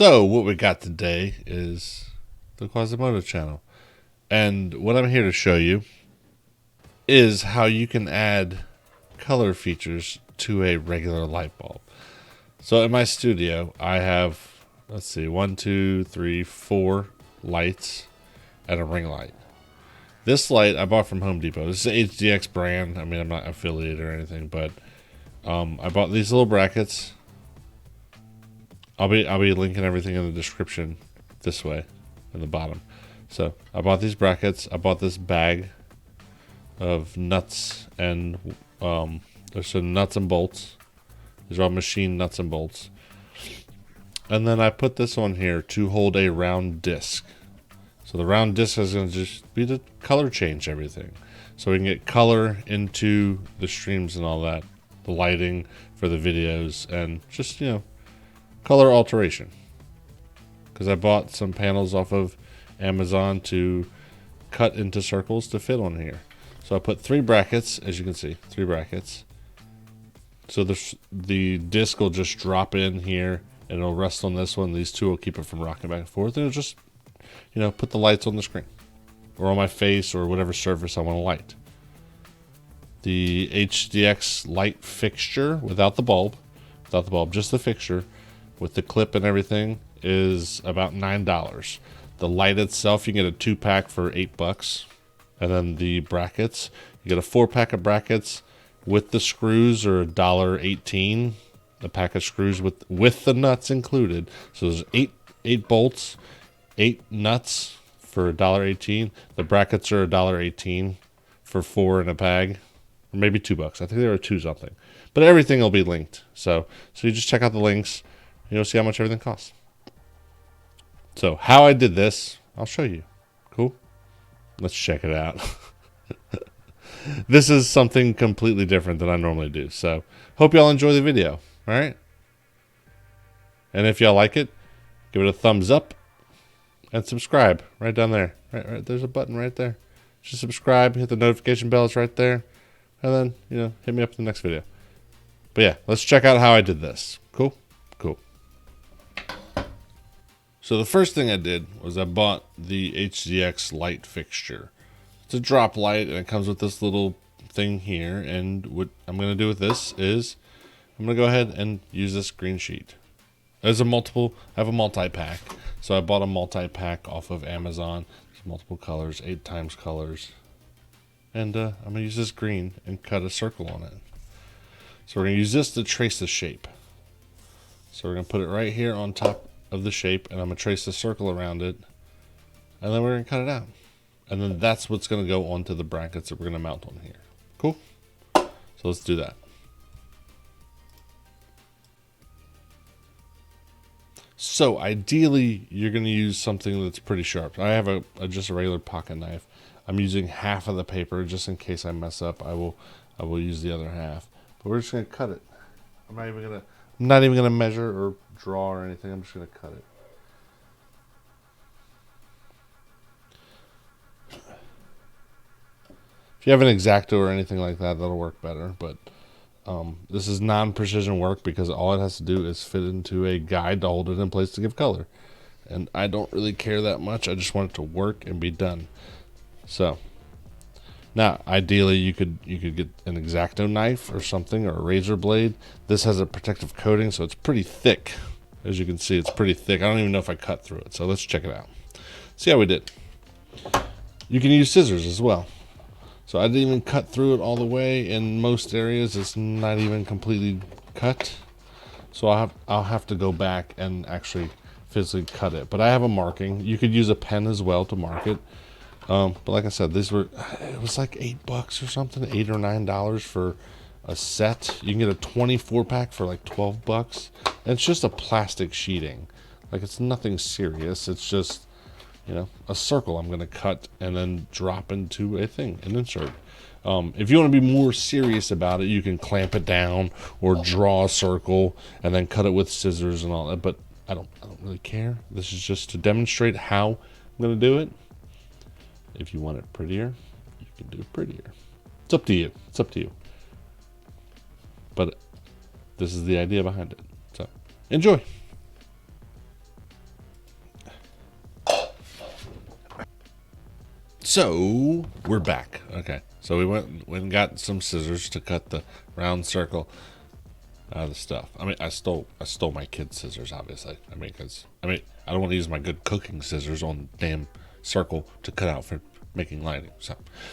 So what we got today is the Quazimotoe channel. And what I'm here to show you is how you can add color features to a regular light bulb. So in my studio, I have, let's see, 4 lights and a ring light. This light I bought from Home Depot. This is an HDX brand. I mean, I'm not affiliated or anything, but I bought these little brackets. I'll be linking everything in the description this way in the bottom. So I bought these brackets. I bought this bag of nuts and there's some nuts and bolts. These are all machine nuts and bolts. And then I put this on here to hold a round disc. So the round disc is going to just be to color change everything. So we can get color into the streams and all that. The lighting for the videos and just, color alteration. Because I bought some panels off of Amazon to cut into circles to fit on here. So I put 3 brackets, as you can see, 3 brackets. So the disc will just drop in here and it'll rest on this one. These two will keep it from rocking back and forth. And it'll just, put the lights on the screen or on my face or whatever surface I want to light. The HDX light fixture without the bulb, just the fixture with the clip and everything is about $9. The light itself, you get a 2-pack for $8. And then the brackets, you get a 4-pack of brackets with the screws are $1.18. The pack of screws with the nuts included. So there's 8 bolts, 8 nuts for $1.18. The brackets are $1.18 for 4 in a bag, or maybe $2. I think they were 2 something. But everything will be linked. So you just check out the links. You'll see how much everything costs. So how I did this, I'll show you. Cool? Let's check it out. This is something completely different than I normally do. So hope y'all enjoy the video. All right? And if y'all like it, give it a thumbs up and subscribe right down there. Right, there's a button right there. Just subscribe, hit the notification bell. It's right there. And then, hit me up in the next video. But yeah, let's check out how I did this. Cool? Cool. So the first thing I did was I bought the HDX light fixture. It's a drop light and it comes with this little thing here. And what I'm going to do with this is I'm going to go ahead and use this green sheet. I have a multi-pack. So I bought a multi-pack off of Amazon. There's multiple colors, 8 times colors. And I'm going to use this green and cut a circle on it. So we're going to use this to trace the shape. So we're going to put it right here on top of the shape, and I'm going to trace the circle around it, and then we're going to cut it out. And then that's what's going to go onto the brackets that we're going to mount on here. Cool? So let's do that. So ideally, you're going to use something that's pretty sharp. I have just a regular pocket knife. I'm using half of the paper just in case I mess up. I will use the other half. But we're just going to cut it. I'm not even gonna measure or draw or anything. I'm just gonna cut it. If you have an X-Acto or anything like that, that'll work better. But this is non-precision work because all it has to do is fit into a guide to hold it in place to give color. And I don't really care that much. I just want it to work and be done. So now, ideally, you could get an X-Acto knife or something, or a razor blade. This has a protective coating, so it's pretty thick. As you can see, it's pretty thick. I don't even know if I cut through it, so let's check it out. See how we did. You can use scissors as well. So I didn't even cut through it all the way. In most areas, it's not even completely cut. So I'll have to go back and actually physically cut it. But I have a marking. You could use a pen as well to mark it. But like I said, it was like $8 or something, $8 or $9 for a set. You can get a 24-pack for like $12. And it's just a plastic sheeting. Like, it's nothing serious. It's just, a circle I'm going to cut and then drop into a thing, an insert. If you want to be more serious about it, you can clamp it down or draw a circle and then cut it with scissors and all that. But I don't really care. This is just to demonstrate how I'm going to do it. If you want it prettier, you can do it prettier. It's up to you. It's up to you. But this is the idea behind it. So enjoy. So we're back. Okay, so we went and got some scissors to cut the round circle out of the stuff. I mean, I stole my kid's scissors, obviously. I mean, I don't want to use my good cooking scissors on the damn circle to cut out for making lighting.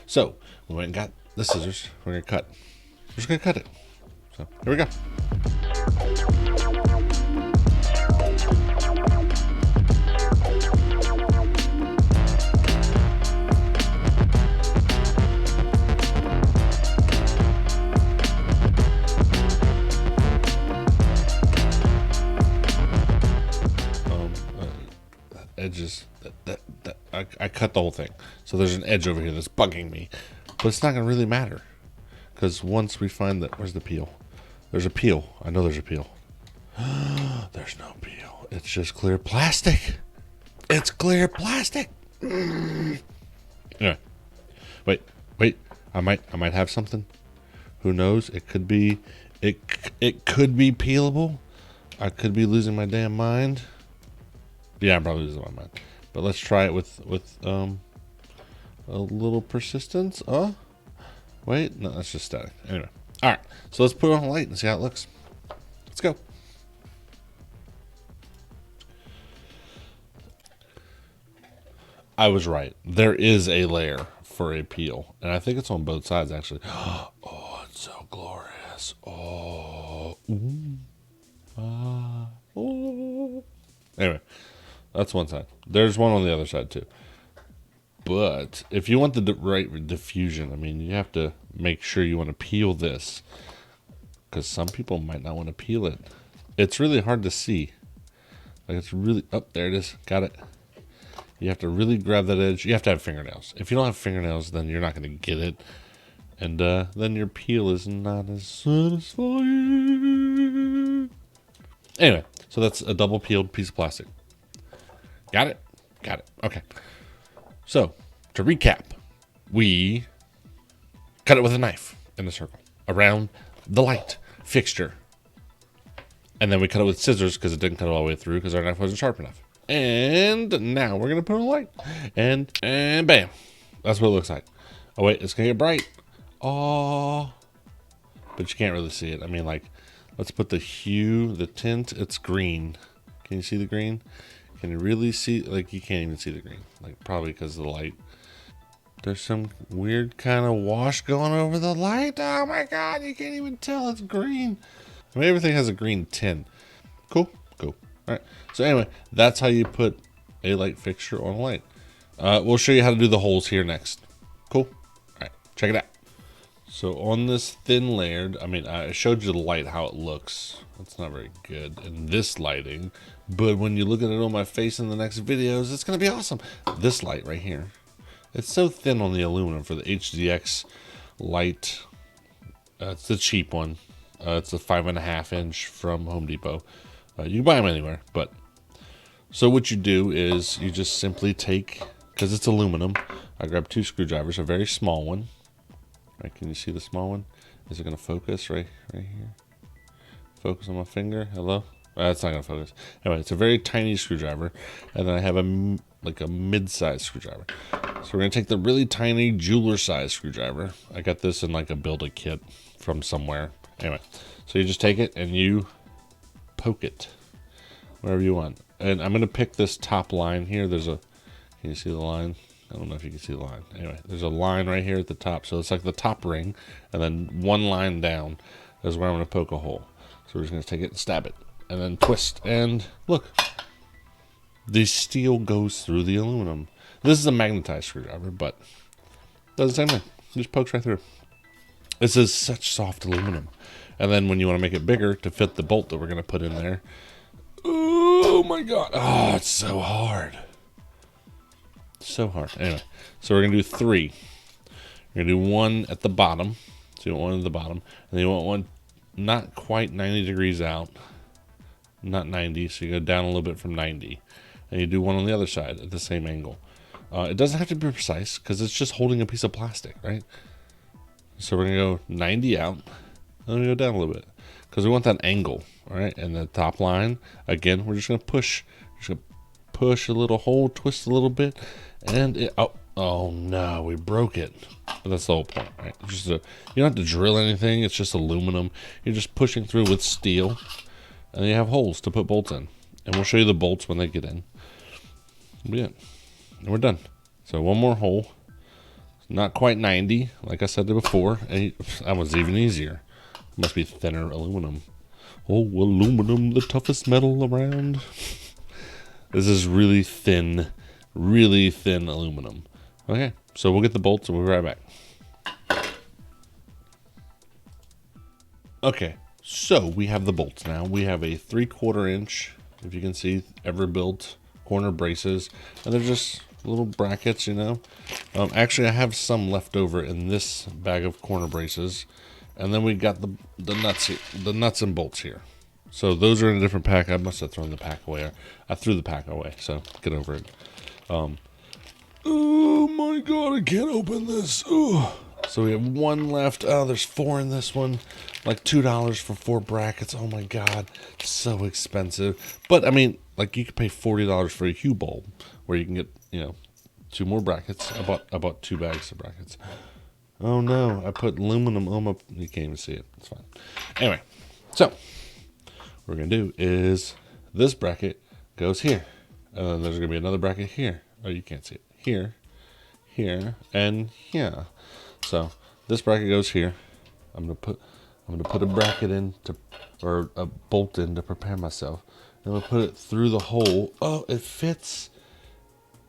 So we went and got the scissors. We're gonna cut. We're just gonna cut it. So here we go. Edges I cut the whole thing, so there's an edge over here that's bugging me, but it's not gonna really matter because once we find that, where's the peel? There's a peel. I know there's a peel. There's no peel. It's just clear plastic. It's clear plastic. Anyway, wait. I might have something. Who knows? It could be peelable. I could be losing my damn mind. Yeah, I'm probably losing my mind. But let's try it with a little persistence. Oh, wait, no, that's just static. Anyway, all right. So let's put it on a light and see how it looks. Let's go. I was right. There is a layer for a peel, and I think it's on both sides actually. Oh, it's so glorious. Oh, oh. Anyway. That's one side. There's one on the other side too. But if you want the right diffusion, I mean, you have to make sure you want to peel this, because some people might not want to peel it. It's really hard to see. Like it's really, oh, there it is. Got it. You have to really grab that edge. You have to have fingernails. If you don't have fingernails, then you're not going to get it. And then your peel is not as satisfying. Anyway, so that's a double peeled piece of plastic. Got it? Got it. Okay. So, to recap, we cut it with a knife in a circle around the light fixture. And then we cut it with scissors because it didn't cut it all the way through because our knife wasn't sharp enough. And now we're going to put on a light. And bam. That's what it looks like. Oh, wait. It's going to get bright. Oh. But you can't really see it. I mean, like, let's put the hue, the tint. It's green. Can you see the green? Can you really see? Like, you can't even see the green. Like, probably because of the light. There's some weird kind of wash going over the light. Oh my god, you can't even tell it's green. I mean, everything has a green tint. Cool. All right. So anyway, that's how you put a light fixture on a light. We'll show you how to do the holes here next. Cool. All right. Check it out. So on this thin layered, I mean, I showed you the light, how it looks. It's not very good in this lighting, but when you look at it on my face in the next videos, it's going to be awesome. This light right here, it's so thin on the aluminum for the HDX light. It's the cheap one. It's a 5.5 inch from Home Depot. You can buy them anywhere, but so what you do is you just simply take, because it's aluminum, I grab 2 screwdrivers, a very small one. Right, can you see the small one? Is it going to focus right here? Focus on my finger. Hello? It's not going to focus. Anyway, it's a very tiny screwdriver. And then I have a mid-sized screwdriver. So we're going to take the really tiny jeweler-sized screwdriver. I got this in like a build-a-kit from somewhere. Anyway, so you just take it and you poke it wherever you want. And I'm going to pick this top line here. Can you see the line? I don't know if you can see the line. Anyway, there's a line right here at the top. So it's like the top ring. And then one line down is where I'm going to poke a hole. So we're just going to take it and stab it. And then twist. And look. The steel goes through the aluminum. This is a magnetized screwdriver, but it does the same thing. It just pokes right through. This is such soft aluminum. And then when you want to make it bigger to fit the bolt that we're going to put in there. Oh my god. Oh, it's so hard. So hard. Anyway, so we're going to do 3. We're going to do 1 at the bottom. So you want 1 at the bottom. And then you want 1 not quite 90 degrees out. Not 90. So you go down a little bit from 90. And you do 1 on the other side at the same angle. It doesn't have to be precise because it's just holding a piece of plastic, right? So we're going to go 90 out. And then go down a little bit. Because we want that angle, all right? And the top line, again, we're just going to push. Just going to push a little hole, twist a little bit. And Oh no, we broke it. But that's the whole point, right? Just you don't have to drill anything. It's just aluminum. You're just pushing through with steel, and you have holes to put bolts in. And we'll show you the bolts when they get in. Yeah, and we're done. So one more hole. Not quite 90, like I said before. And that was even easier. Must be thinner aluminum. Oh, aluminum, the toughest metal around. This is really thin aluminum. Okay, so we'll get the bolts and we'll be right back. Okay, so we have the bolts now. We have a 3/4 inch, if you can see, Everbuilt corner braces, and they're just little brackets, you know. Actually, I have some left over in this bag of corner braces, and then we got the nuts and bolts here. So those are in a different pack. I must have thrown the pack away. I threw the pack away, so get over it. Oh my god, I can't open this. Ooh. So we have one left. Oh, there's 4 in this one. Like $2 for 4 brackets. Oh my god, so expensive. But I mean, like you could pay $40 for a Hue bulb, where you can get, you know, 2 more brackets. I bought 2 bags of brackets. Oh no, I put aluminum on my. You can't even see it. It's fine. Anyway, so what we're gonna do is this bracket goes here, and then there's gonna be another bracket here. Oh, you can't see it. Here, here, and here. So this bracket goes here. I'm gonna put a bracket in to, or a bolt in to prepare myself. I'm gonna put it through the hole. Oh, it fits.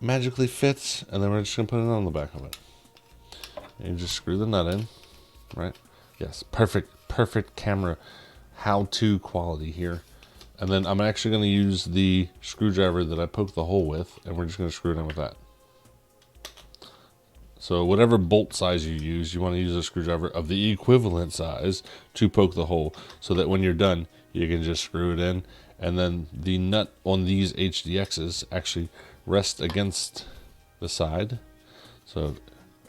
Magically fits, and then we're just gonna put it on the back of it. And you just screw the nut in, right? Yes, perfect camera how-to quality here. And then I'm actually gonna use the screwdriver that I poked the hole with, and we're just gonna screw it in with that. So whatever bolt size you use, you want to use a screwdriver of the equivalent size to poke the hole, so that when you're done, you can just screw it in. And then the nut on these HDXs actually rests against the side. So,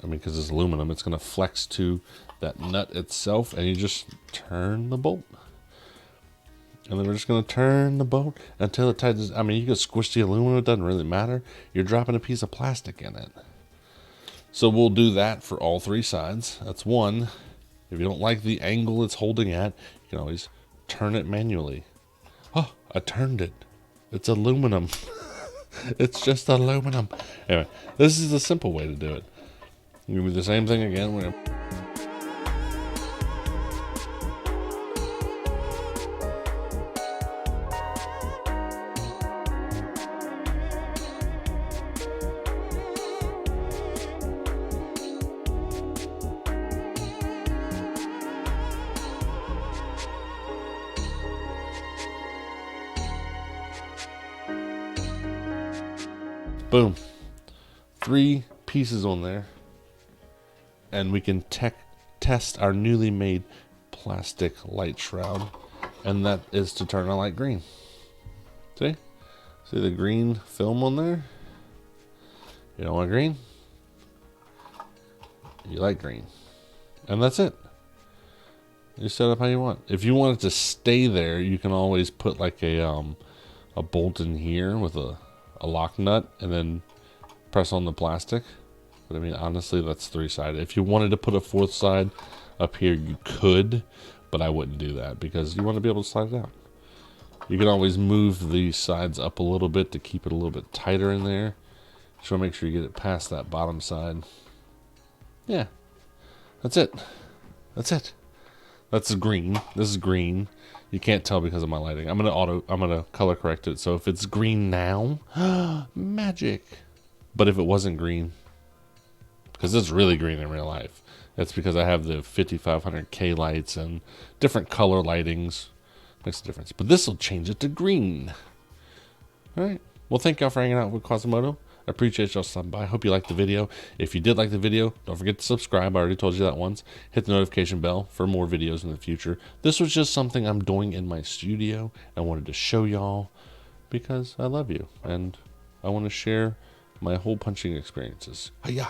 I mean, because it's aluminum, it's going to flex to that nut itself, and you just turn the bolt. And then we're just going to turn the bolt until it tightens. I mean, you can squish the aluminum, it doesn't really matter. You're dropping a piece of plastic in it. So we'll do that for all 3 sides. That's one. If you don't like the angle it's holding at, you can always turn it manually. Oh, I turned it. It's aluminum. It's just aluminum. Anyway, this is a simple way to do it. We're gonna do the same thing again. We're gonna boom. 3 pieces on there. And we can test our newly made plastic light shroud. And that is to turn our light green. See? See the green film on there? You don't want green? You like green. And that's it. You set up how you want. If you want it to stay there, you can always put like a bolt in here with a lock nut and then press on the plastic. But I mean, honestly, that's 3-sided. If you wanted to put a 4th side up here, you could, but I wouldn't do that because you want to be able to slide it out. You can always move the sides up a little bit to keep it a little bit tighter in there. Just want to make sure you get it past that bottom side. Yeah, that's it. That's it. That's green. This is green. You can't tell because of my lighting. I'm gonna color correct it. So if it's green now, magic. But if it wasn't green, because it's really green in real life, that's because I have the 5500K lights and different color lightings. Makes a difference. But this will change it to green. All right. Well, thank y'all for hanging out with Quazimotoe. I appreciate y'all stopping by. I hope you liked the video. If you did like the video, don't forget to subscribe. I already told you that once. Hit the notification bell for more videos in the future. This was just something I'm doing in my studio. I wanted to show y'all because I love you. And I want to share my hole punching experiences. Hiya!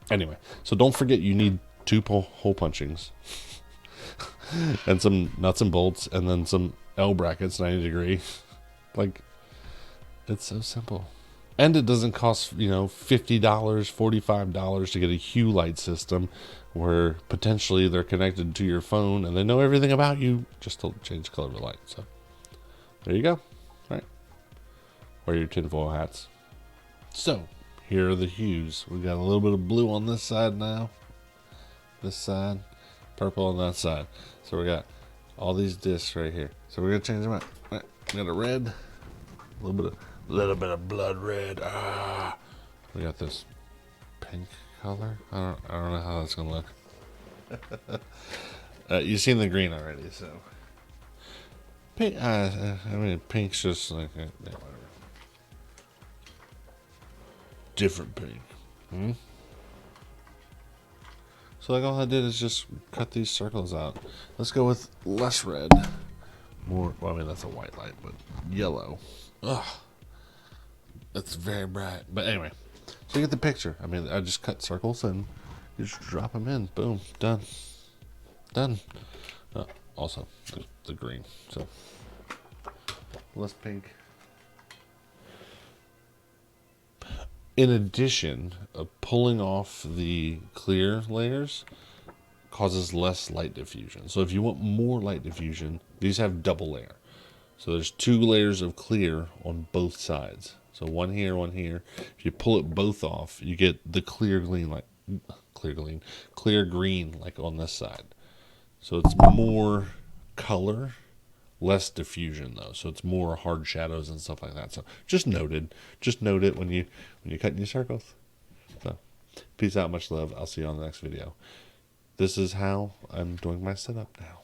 Anyway, so don't forget you need 2 hole punchings. And some nuts and bolts. And then some L brackets, 90 degree. Like, it's so simple. And it doesn't cost, $50, $45 to get a hue light system where potentially they're connected to your phone and they know everything about you just to change the color of the light. So there you go. All right. Wear your tinfoil hats. So here are the hues. We got a little bit of blue on this side now. This side. Purple on that side. So we got all these discs right here. So we're going to change them out. All right. We got a red. A little bit of blood red. We got this pink color. I don't know how that's gonna look. You've seen the green already, so pink. Pink's just like whatever. Different pink. So like all I did is just cut these circles out. Let's go with less red. More. Well, I mean that's a white light, but yellow. Ugh. It's very bright. But anyway, so you get the picture. I mean, I just cut circles and you just drop them in. Boom. Done. Done. Also, the green. So, less pink. In addition, pulling off the clear layers causes less light diffusion. So if you want more light diffusion, these have double layer. So there's 2 layers of clear on both sides. So one here, one here. If you pull it both off, you get the clear green like on this side. So it's more color, less diffusion though. So it's more hard shadows and stuff like that. So just note it when you cut your circles. So peace out, much love. I'll see you on the next video. This is how I'm doing my setup now.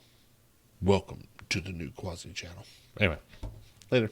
Welcome to the new Quasi channel. Anyway, later.